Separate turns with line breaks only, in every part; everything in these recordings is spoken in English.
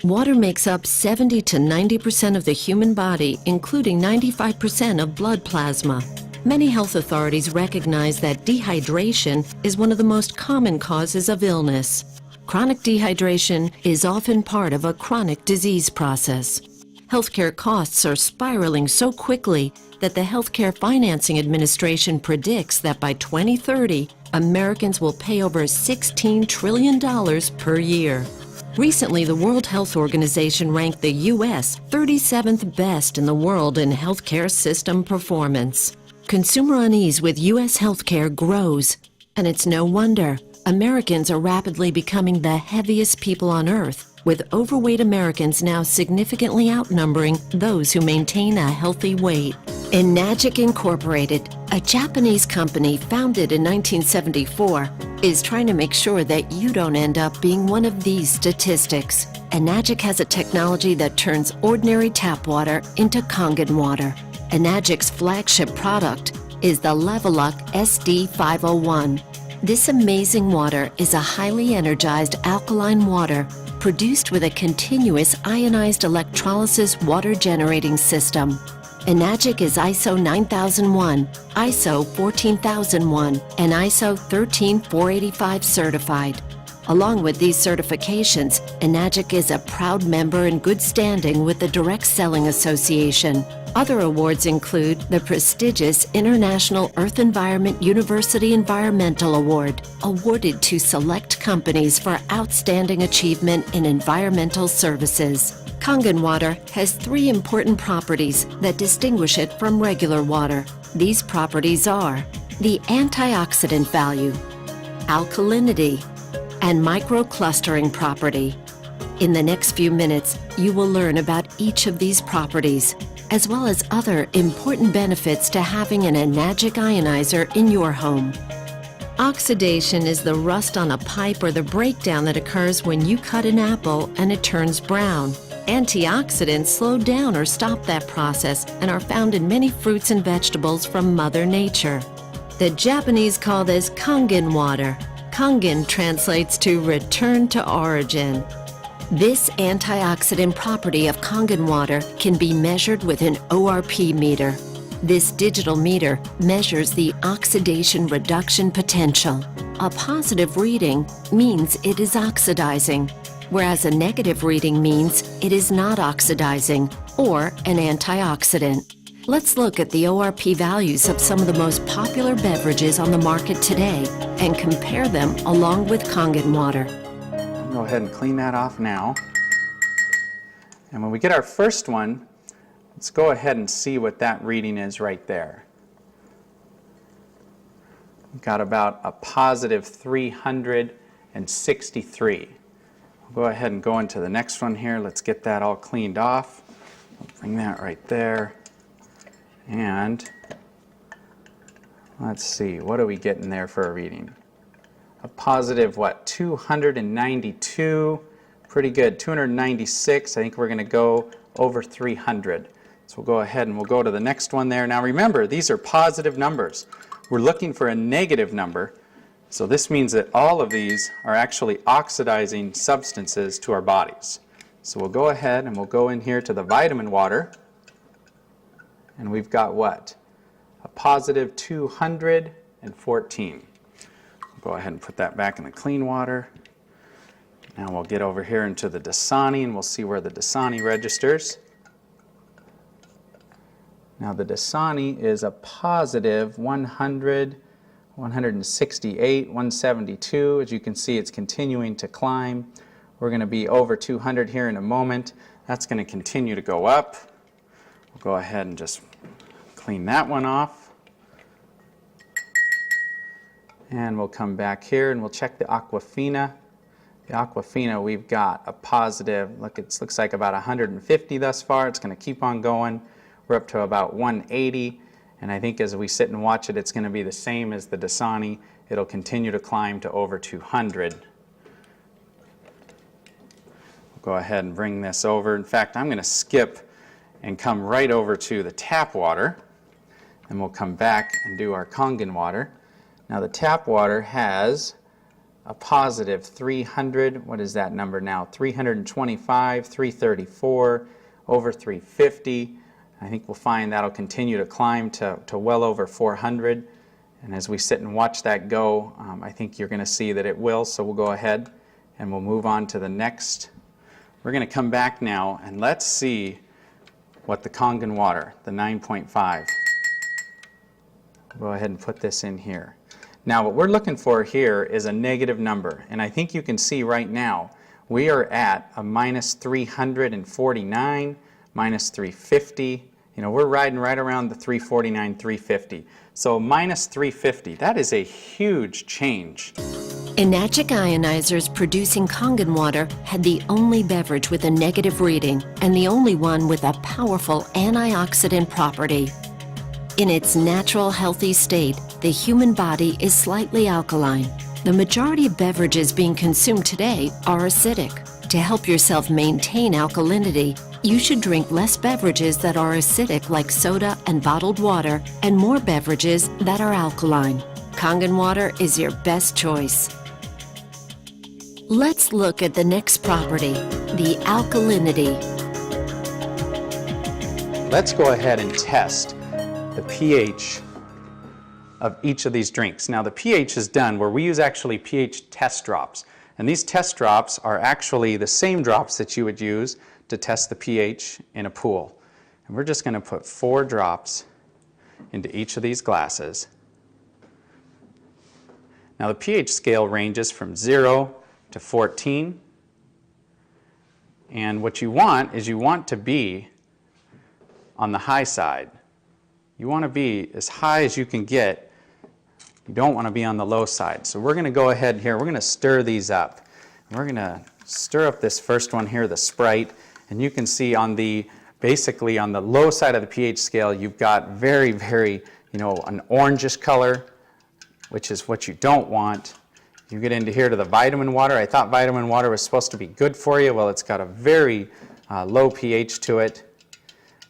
Water makes up 70 to 90% of the human body, including 95% of blood plasma. Many health authorities recognize that dehydration is one of the most common causes of illness. Chronic dehydration is often part of a chronic disease process. Healthcare costs are spiraling so quickly that the Healthcare Financing Administration predicts that by 2030, Americans will pay over $16 trillion per year. Recently, the World Health Organization ranked the U.S. 37th best in the world in healthcare system performance. Consumer unease with U.S. healthcare grows, and it's no wonder. Americans are rapidly becoming the heaviest people on earth, with overweight Americans now significantly outnumbering those who maintain a healthy weight. Enagic Incorporated, a Japanese company founded in 1974, is trying to make sure that you don't end up being one of these statistics. Enagic has a technology that turns ordinary tap water into Kangen water. Enagic's flagship product is the Leveluck SD501. This amazing water is a highly energized alkaline water produced with a continuous ionized electrolysis water generating system. Enagic is ISO 9001, ISO 14001, and ISO 13485 certified. Along with these certifications, Enagic is a proud member in good standing with the Direct Selling Association. Other awards include the prestigious International Earth Environment University Environmental Award, awarded to select companies for outstanding achievement in environmental services. Kangen water has 3 important properties that distinguish it from regular water. These properties are the antioxidant value, alkalinity, and microclustering property. In the next few minutes, you will learn about each of these properties, as well as other important benefits to having an Enagic ionizer in your home. Oxidation is the rust on a pipe or the breakdown that occurs when you cut an apple and it turns brown. Antioxidants slow down or stop that process and are found in many fruits and vegetables from Mother Nature. The Japanese call this Kangen water. Kangen translates to return to origin. This antioxidant property of Kangen water can be measured with an ORP meter. This digital meter measures the oxidation reduction potential. A positive reading means it is oxidizing, whereas a negative reading means it is not oxidizing or an antioxidant. Let's look at the ORP values of some of the most popular beverages on the market today and compare them along with Kangen water.
Go ahead and clean that off now. And when we get our first one, let's go ahead and see what that reading is right there. We've got about a positive 363. We'll go ahead and go into the next one here. Let's get that all cleaned off. We'll bring that right there. And let's see, what are we getting there for a reading? A positive, 292. Pretty good. 296. I think we're going to go over 300. So we'll go ahead and we'll go to the next one there. Now remember, these are positive numbers. We're looking for a negative number. So this means that all of these are actually oxidizing substances to our bodies. So we'll go ahead and we'll go in here to the vitamin water. And we've got what? A positive 214. Go ahead and put that back in the clean water. Now we'll get over here into the Dasani and we'll see where the Dasani registers. Now the Dasani is a positive 100, 168, 172. As you can see, it's continuing to climb. We're going to be over 200 here in a moment. That's going to continue to go up. We'll go ahead and just clean that one off. And we'll come back here and we'll check the Aquafina. The Aquafina, we've got a positive, look, it looks like about 150 thus far. It's going to keep on going. We're up to about 180. And I think as we sit and watch it, it's going to be the same as the Dasani. It'll continue to climb to over 200. We'll go ahead and bring this over. In fact, I'm going to skip and come right over to the tap water. And we'll come back and do our Kangen water. Now the tap water has a positive 300. What is that number now? 325, 334, over 350. I think we'll find that'll continue to climb to well over 400. And as we sit and watch that go, I think you're going to see that it will. So we'll go ahead and we'll move on to the next. We're going to come back now and let's see what the Kangen water, the 9.5. Go ahead and put this in here. Now what we're looking for here is a negative number, and I think you can see right now we are at a minus 349, minus 350. We're riding right around the 349, 350. So minus 350, that is a huge change.
Enagic ionizers producing Kangen water had the only beverage with a negative reading and the only one with a powerful antioxidant property. In its natural healthy state, the human body is slightly alkaline. The majority of beverages being consumed today are acidic. To help yourself maintain alkalinity, you should drink less beverages that are acidic like soda and bottled water and more beverages that are alkaline. Kangen water is your best choice. Let's look at the next property, the alkalinity.
Let's go ahead and test the pH of each of these drinks. Now the pH is done where we use actually pH test drops. And these test drops are actually the same drops that you would use to test the pH in a pool. And we're just going to put 4 drops into each of these glasses. Now the pH scale ranges from 0 to 14. And what you want is you want to be on the high side. You want to be as high as you can get. You don't want to be on the low side. So we're going to go ahead here. We're going to stir these up. And we're going to stir up this first one here, the Sprite. And you can see on the, basically on the low side of the pH scale, you've got very, very, an orangish color, which is what you don't want. You get into here to the vitamin water. I thought vitamin water was supposed to be good for you. Well, it's got a very low pH to it.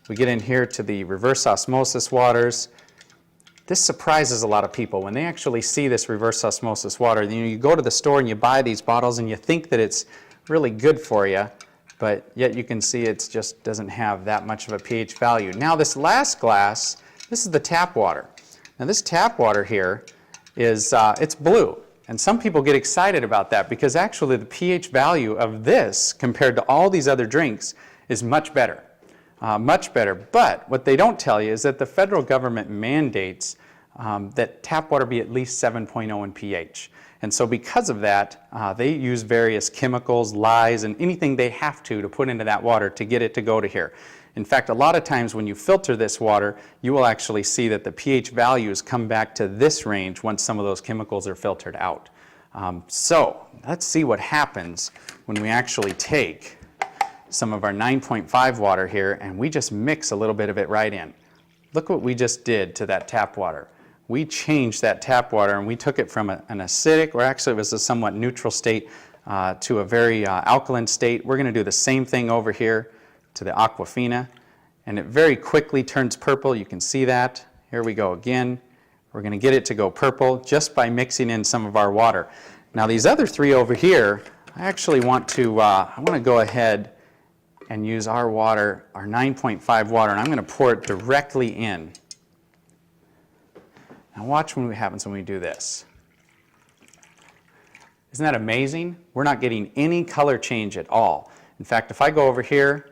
We get in here to the reverse osmosis waters. This surprises a lot of people when they actually see this reverse osmosis water. You go to the store and you buy these bottles and you think that it's really good for you, but yet you can see it just doesn't have that much of a pH value. Now this last glass, this is the tap water. Now this tap water here is, it's blue. And some people get excited about that because actually the pH value of this compared to all these other drinks is much better. Much better. But what they don't tell you is that the federal government mandates that tap water be at least 7.0 in pH. And so because of that, they use various chemicals, lyes, and anything they have to put into that water to get it to go to here. In fact, a lot of times when you filter this water, you will actually see that the pH values come back to this range once some of those chemicals are filtered out. So let's see what happens when we actually take some of our 9.5 water here and we just mix a little bit of it right in. Look what we just did to that tap water. We changed that tap water and we took it from an acidic, or actually it was a somewhat neutral state, to a very alkaline state. We're going to do the same thing over here to the Aquafina, and it very quickly turns purple. You can see that. Here we go again. We're going to get it to go purple just by mixing in some of our water. Now these other 3 over here, I actually want to go ahead and use our water, our 9.5 water, and I'm going to pour it directly in. Now watch what happens when we do this. Isn't that amazing? We're not getting any color change at all. In fact, if I go over here,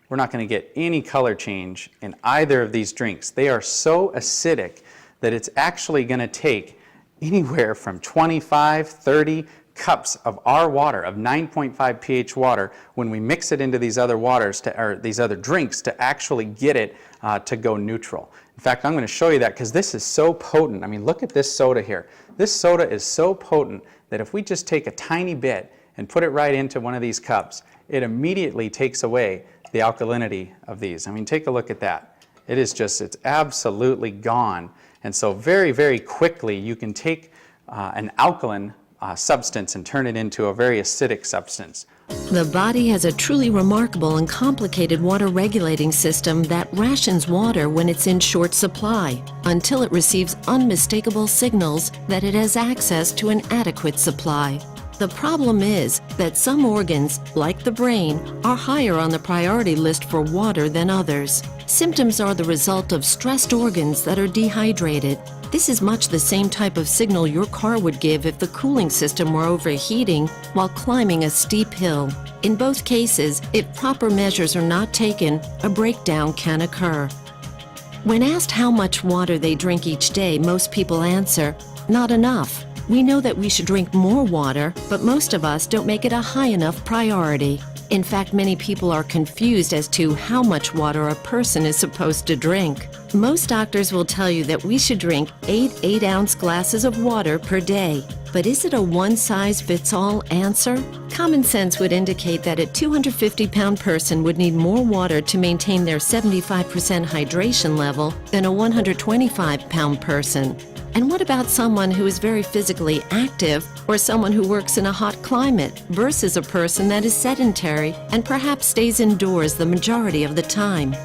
we're not going to get any color change in either of these drinks. They are so acidic that it's actually going to take anywhere from 25, 30 cups of our water, of 9.5 pH water, when we mix it into these other waters, or these other drinks, to actually get it to go neutral. In fact, I'm going to show you that because this is so potent. I mean, look at this soda here. This soda is so potent that if we just take a tiny bit and put it right into one of these cups, it immediately takes away the alkalinity of these. I mean, take a look at that. It is just, it's absolutely gone. And so very, very quickly you can take an alkaline substance and turn it into a very acidic substance
The body has a truly remarkable and complicated water regulating system that rations water when it's in short supply, until it receives unmistakable signals that it has access to an adequate supply. The problem is that some organs, like the brain, are higher on the priority list for water than others. Symptoms are the result of stressed organs that are dehydrated. This is much the same type of signal your car would give if the cooling system were overheating while climbing a steep hill. In both cases, if proper measures are not taken, a breakdown can occur. When asked how much water they drink each day, most people answer, "Not enough." We know that we should drink more water, but most of us don't make it a high enough priority. In fact, many people are confused as to how much water a person is supposed to drink. Most doctors will tell you that we should drink 8 8-ounce glasses of water per day. But is it a one-size-fits-all answer? Common sense would indicate that a 250-pound person would need more water to maintain their 75% hydration level than a 125-pound person. And what about someone who is very physically active or someone who works in a hot climate versus a person that is sedentary and perhaps stays indoors the majority of the time?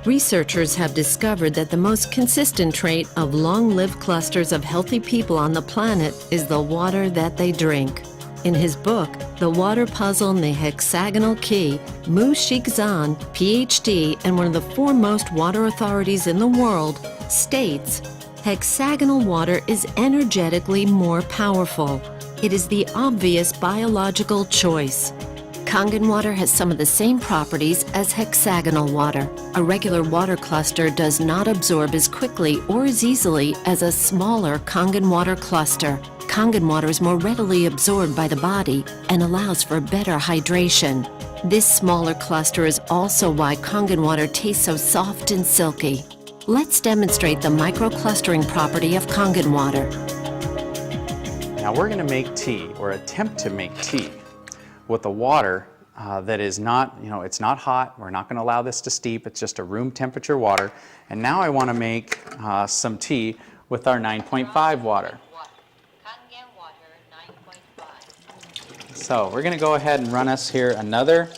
Researchers have discovered that the most consistent trait of long-lived clusters of healthy people on the planet is the water that they drink. In his book, The Water Puzzle and the Hexagonal Key, Mu Shixan, PhD and one of the foremost water authorities in the world, states, hexagonal water is energetically more powerful. It is the obvious biological choice. Kangen water has some of the same properties as hexagonal water. A regular water cluster does not absorb as quickly or as easily as a smaller Kangen water cluster. Kangen water is more readily absorbed by the body and allows for better hydration. This smaller cluster is also why Kangen water tastes so soft and silky. Let's demonstrate the microclustering property of Kangen water.
Now we're going to make tea, or attempt to make tea, with the water that is not, it's not hot. We're not going to allow this to steep. It's just a room temperature water. And now I want to make some tea with our 9.5 water.
Kangen water 9.5.
So we're going to go ahead and run us here another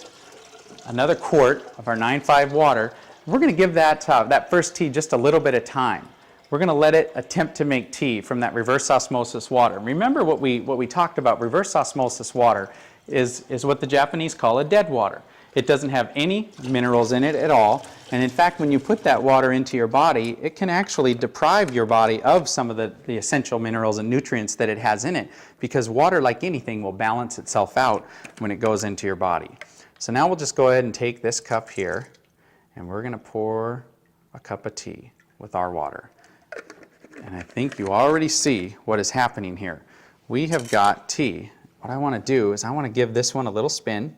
quart of our 9.5 water. We're going to give that first tea just a little bit of time. We're going to let it attempt to make tea from that reverse osmosis water. Remember what we talked about. Reverse osmosis water is what the Japanese call a dead water. It doesn't have any minerals in it at all. And in fact, when you put that water into your body, it can actually deprive your body of some of the essential minerals and nutrients that it has in it, because water, like anything, will balance itself out when it goes into your body. So now we'll just go ahead and take this cup here, and we're going to pour a cup of tea with our water. And I think you already see what is happening here. We have got tea. What I want to do is I want to give this one a little spin.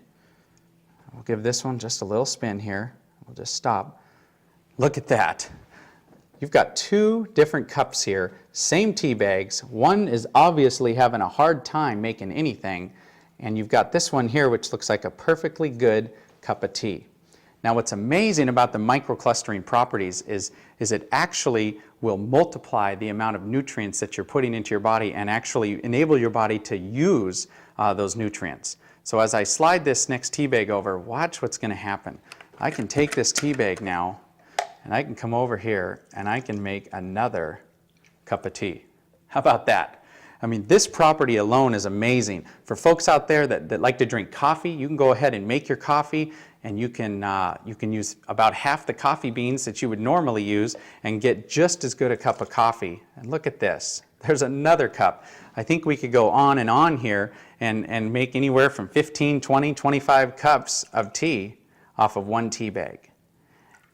We'll give this one just a little spin here. We'll just stop. Look at that. You've got two different cups here, same tea bags. One is obviously having a hard time making anything, and you've got this one here which looks like a perfectly good cup of tea. Now what's amazing about the microclustering properties is it actually will multiply the amount of nutrients that you're putting into your body and actually enable your body to use those nutrients. So as I slide this next tea bag over, watch what's going to happen. I can take this tea bag now and I can come over here and I can make another cup of tea. How about that? I mean, this property alone is amazing. For folks out there that like to drink coffee, you can go ahead and make your coffee, and you can use about half the coffee beans that you would normally use and get just as good a cup of coffee. And look at this. There's another cup. I think we could go on and on here and make anywhere from 15, 20, 25 cups of tea off of one tea bag.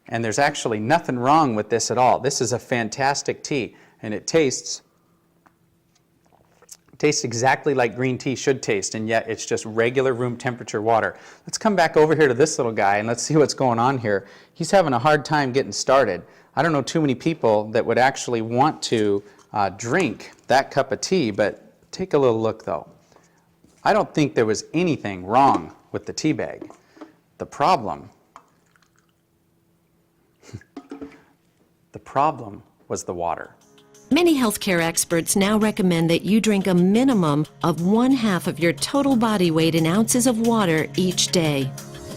And there's actually nothing wrong with this at all. This is a fantastic tea, and it tastes exactly like green tea should taste, and yet it's just regular room temperature water. Let's come back over here to this little guy and let's see what's going on here. He's having a hard time getting started. I don't know too many people that would actually want to drink that cup of tea, but take a little look though. I don't think there was anything wrong with the tea bag. The problem was the water.
Many healthcare experts now recommend that you drink a minimum of 1/2 of your total body weight in ounces of water each day.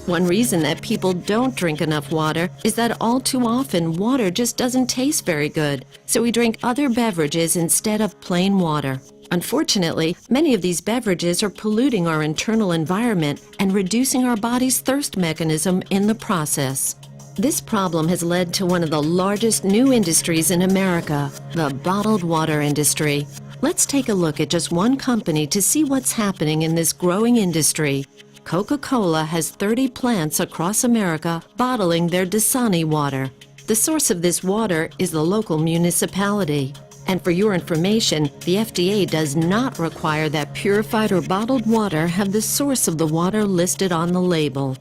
One reason that people don't drink enough water is that all too often water just doesn't taste very good, so we drink other beverages instead of plain water. Unfortunately, many of these beverages are polluting our internal environment and reducing our body's thirst mechanism in the process. This problem has led to one of the largest new industries in America, the bottled water industry. Let's take a look at just one company to see what's happening in this growing industry. Coca-Cola has 30 plants across America bottling their Dasani water. The source of this water is the local municipality. And for your information, the FDA does not require that purified or bottled water have the source of the water listed on the label.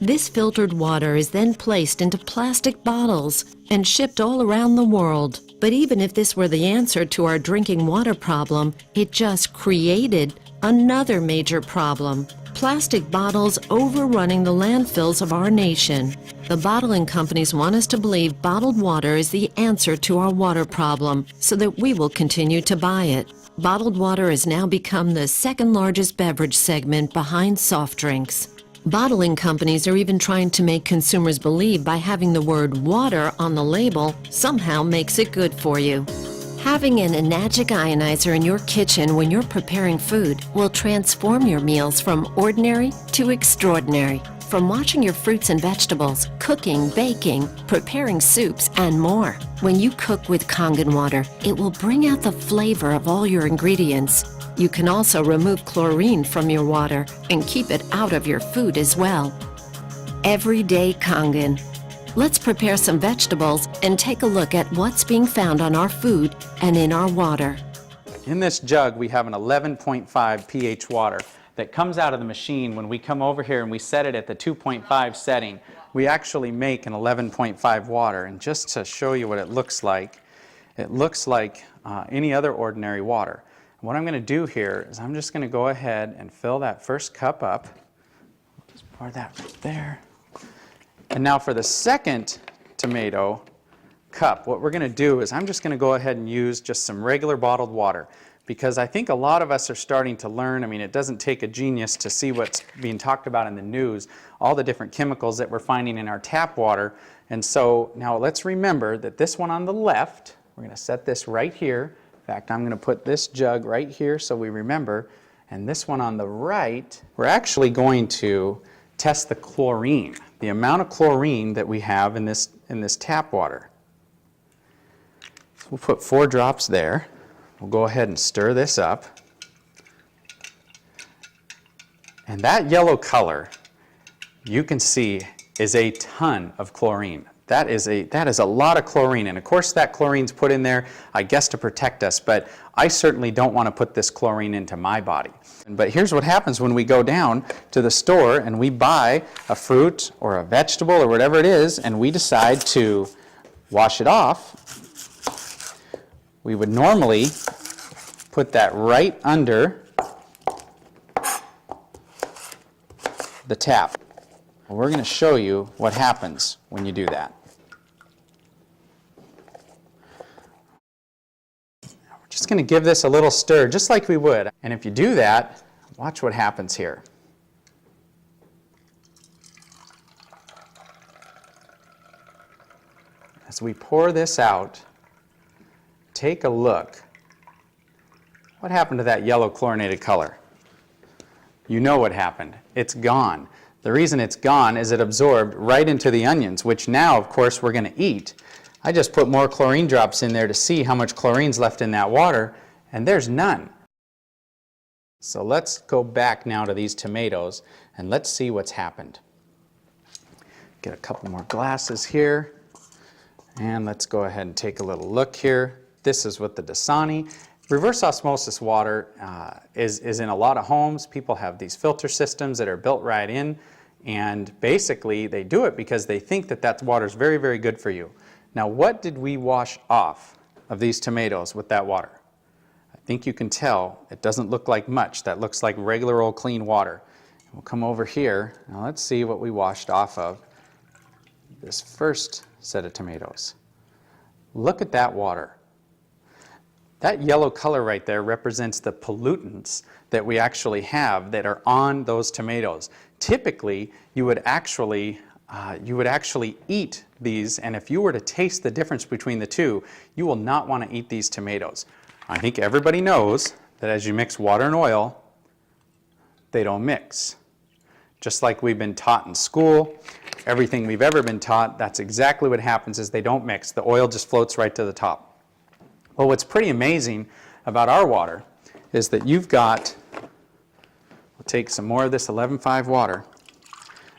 This filtered water is then placed into plastic bottles and shipped all around the world. But even if this were the answer to our drinking water problem, it just created another major problem: plastic bottles overrunning the landfills of our nation. The bottling companies want us to believe bottled water is the answer to our water problem, so that we will continue to buy it. Bottled water has now become the second largest beverage segment behind soft drinks. Bottling companies are even trying to make consumers believe by having the word water on the label somehow makes it good for you. Having an enagic ionizer in your kitchen when you're preparing food will transform your meals from ordinary to extraordinary. From washing your fruits and vegetables, cooking, baking, preparing soups, and more. When you cook with Kangen water, it will bring out the flavor of all your ingredients. You can also remove chlorine from your water and keep it out of your food as well. Everyday Kangen. Let's prepare some vegetables and take a look at what's being found on our food and in our water.
In this jug, we have an 11.5 pH water that comes out of the machine. When we come over here and we set it at the 2.5 setting, we actually make an 11.5 water. And just to show you what it looks like any other ordinary water. What I'm going to do here is I'm just going to go ahead and fill that first cup up. Just pour that right there. And now for the second tomato cup, what we're going to do is I'm just going to go ahead and use just some regular bottled water, because I think a lot of us are starting to learn. I mean, it doesn't take a genius to see what's being talked about in the news, all the different chemicals that we're finding in our tap water. And so now let's remember that this one on the left, we're going to set this right here. In fact, I'm going to put this jug right here so we remember. And this one on the right, we're actually going to test the chlorine, the amount of chlorine that we have in this tap water. So we'll put 4 drops there. We'll go ahead and stir this up. And that yellow color, you can see, is a ton of chlorine. That is a lot of chlorine, and of course that chlorine's put in there, I guess, to protect us, but I certainly don't want to put this chlorine into my body. But here's what happens when we go down to the store and we buy a fruit or a vegetable or whatever it is, and we decide to wash it off. We would normally put that right under the tap. Well, we're going to show you what happens when you do that. Now, we're just going to give this a little stir, just like we would. And if you do that, watch what happens here. As we pour this out, take a look. What happened to that yellow chlorinated color? You know what happened. It's gone. The reason it's gone is it absorbed right into the onions, which now, of course, we're going to eat. I just put more chlorine drops in there to see how much chlorine's left in that water, and there's none. So let's go back now to these tomatoes, and let's see what's happened. Get a couple more glasses here, and let's go ahead and take a little look here. This is with the Dasani. Reverse osmosis water is in a lot of homes. People have these filter systems that are built right in, and basically they do it because they think that that water is very, very good for you. Now, what did we wash off of these tomatoes with that water? I think you can tell it doesn't look like much. That looks like regular old clean water. We'll come over here. Now let's see what we washed off of this first set of tomatoes. Look at that water. That yellow color right there represents the pollutants that we actually have that are on those tomatoes. Typically, you would actually eat these, and if you were to taste the difference between the two, you will not want to eat these tomatoes. I think everybody knows that as you mix water and oil, they don't mix. Just like we've been taught in school, everything we've ever been taught, that's exactly what happens is they don't mix. The oil just floats right to the top. Well, what's pretty amazing about our water is that you've got, we'll take some more of this 11.5 water.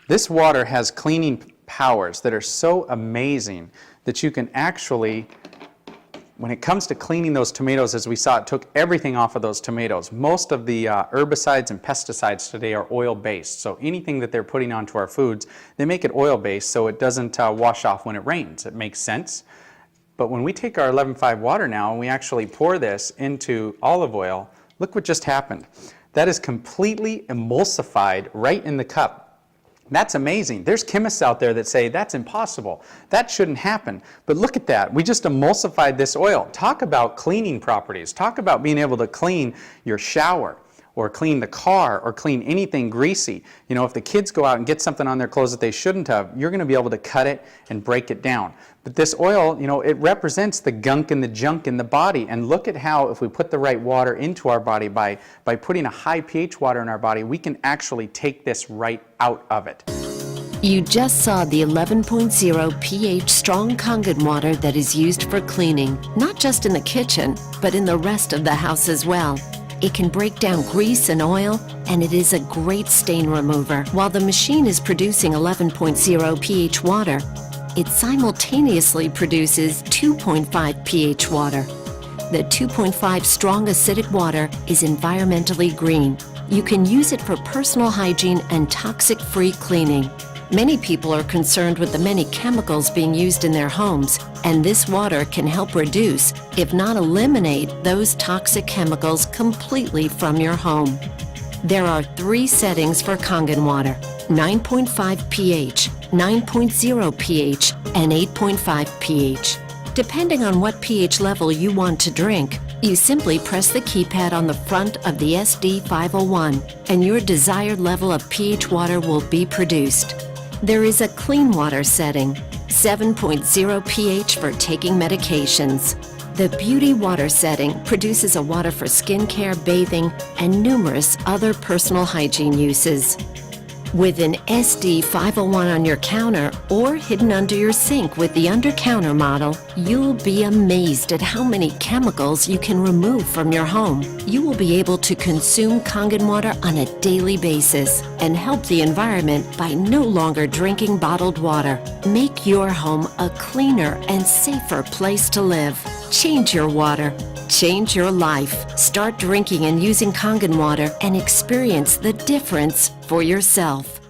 This water has cleaning powers that are so amazing that you can actually, when it comes to cleaning those tomatoes, as we saw, it took everything off of those tomatoes. Most of the herbicides and pesticides today are oil-based. So anything that they're putting onto our foods, they make it oil-based so it doesn't wash off when it rains. It makes sense. But when we take our 11.5 water now and we actually pour this into olive oil, look what just happened. That is completely emulsified right in the cup. That's amazing. There's chemists out there that say that's impossible. That shouldn't happen. But look at that. We just emulsified this oil. Talk about cleaning properties. Talk about being able to clean your shower or clean the car or clean anything greasy. You know, if the kids go out and get something on their clothes that they shouldn't have, you're going to be able to cut it and break it down. But this oil, you know, it represents the gunk and the junk in the body. And look at how if we put the right water into our body by putting a high pH water in our body, we can actually take this right out of it.
You just saw the 11.0 pH strong Kangen water that is used for cleaning, not just in the kitchen, but in the rest of the house as well. It can break down grease and oil, and it is a great stain remover. While the machine is producing 11.0 pH water, it simultaneously produces 2.5 pH water. The 2.5 strong acidic water is environmentally green. You can use it for personal hygiene and toxic-free cleaning. Many people are concerned with the many chemicals being used in their homes, and this water can help reduce, if not eliminate, those toxic chemicals completely from your home. There are 3 settings for Kangen water: 9.5 pH, 9.0 pH, and 8.5 pH. Depending on what pH level you want to drink, you simply press the keypad on the front of the SD501, and your desired level of pH water will be produced. There is a clean water setting, 7.0 pH for taking medications. The beauty water setting produces a water for skincare, bathing, and numerous other personal hygiene uses. With an SD501 on your counter or hidden under your sink with the under-counter model, you'll be amazed at how many chemicals you can remove from your home. You will be able to consume Kangen water on a daily basis and help the environment by no longer drinking bottled water. Make your home a cleaner and safer place to live. Change your water. Change your life. Start drinking and using Kangen water and experience the difference for yourself.